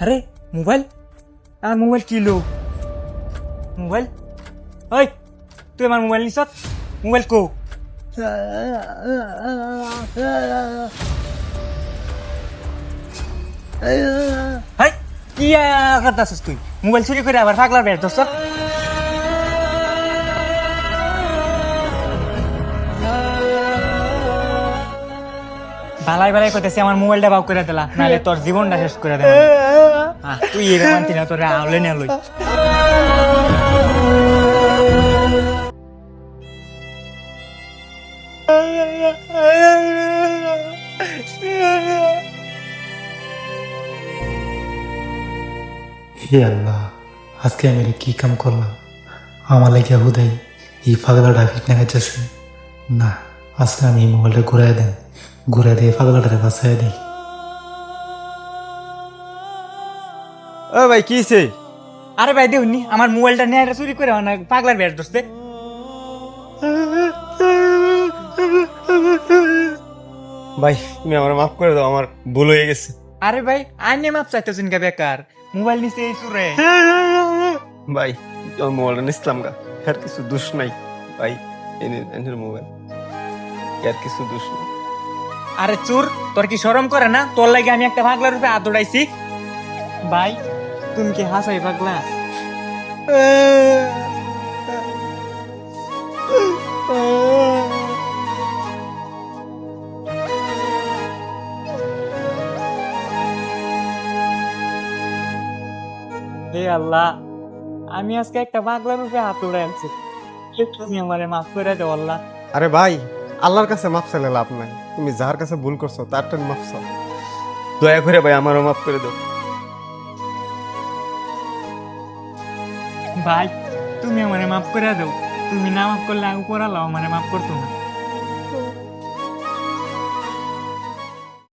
আরে মোবাইল, আমার mobile kilo mobile, ওই তুই আমার মোবাইল নিছ, মোবাইল কো? হাই কি করতেছিস তুই? মোবাইল চুরি করে আবার পাগলার বের দোস্ত। বালাই বালাই করতেছি, আমার মোবাইলটা বাউ করে দিলা, নাহলে তোর জীবনটা শেষ করে দেব। তুই এরকম আনতি না, তোরা আউলে নিয়ে লই। হে আল্লাহ, আজকে আমি কি কাম করলাম? আমার লাগে হুদাই এই পাগলাটা ফিটনা খাইতেছে না। আজকে আমি এই মোবাইলটা ঘুরাই দিয়ে পাগলাটারে বাঁচাই দিই। ও ভাই কিছে? আরে ভাই দেখুন, আমার মোবাইলটা নিয়ে চুরি করে আমার পাগলার বের দোস্তে। ভাই তুমি আমার মাফ করে দাও, আমার ভুল হয়ে গেছে। আরে ভাই আইনে মাপ চাইতেছেন কা বেকার? মোবাইল নিচে এই চুরে। ভাই আমার মোবাইলটা নিছিলাম গা, আর কিছু দোষ নাই ভাই। এনের মোবাইল, আর কিছু দোষ নাই। আরে চোর, তোর কি শরম করে না? তোর লাগে আমি একটা পাগলার রূপে হাত উড়াইছি। ভাই তুমি কি হাসাই পাগলা? হে আল্লাহ, আমি আজকে একটা পাগলার রূপে হাত উড়াইছি, তুমি আমারে মাফ করে দাও আল্লাহ। আরে ভাই, আল্লাহর কাছে মাফ চাইলে লাভ নাই। তুমি যার কাছে ভুল করছো তার টান মাফ চাও। দয়া করে ভাই আমারও মাফ করে দাও। ভাই তুমি আমারে মাফ করে দাও, তুমি না মাফ করলে আমি উপর আল্লাহ আমারে মাফ করতো না।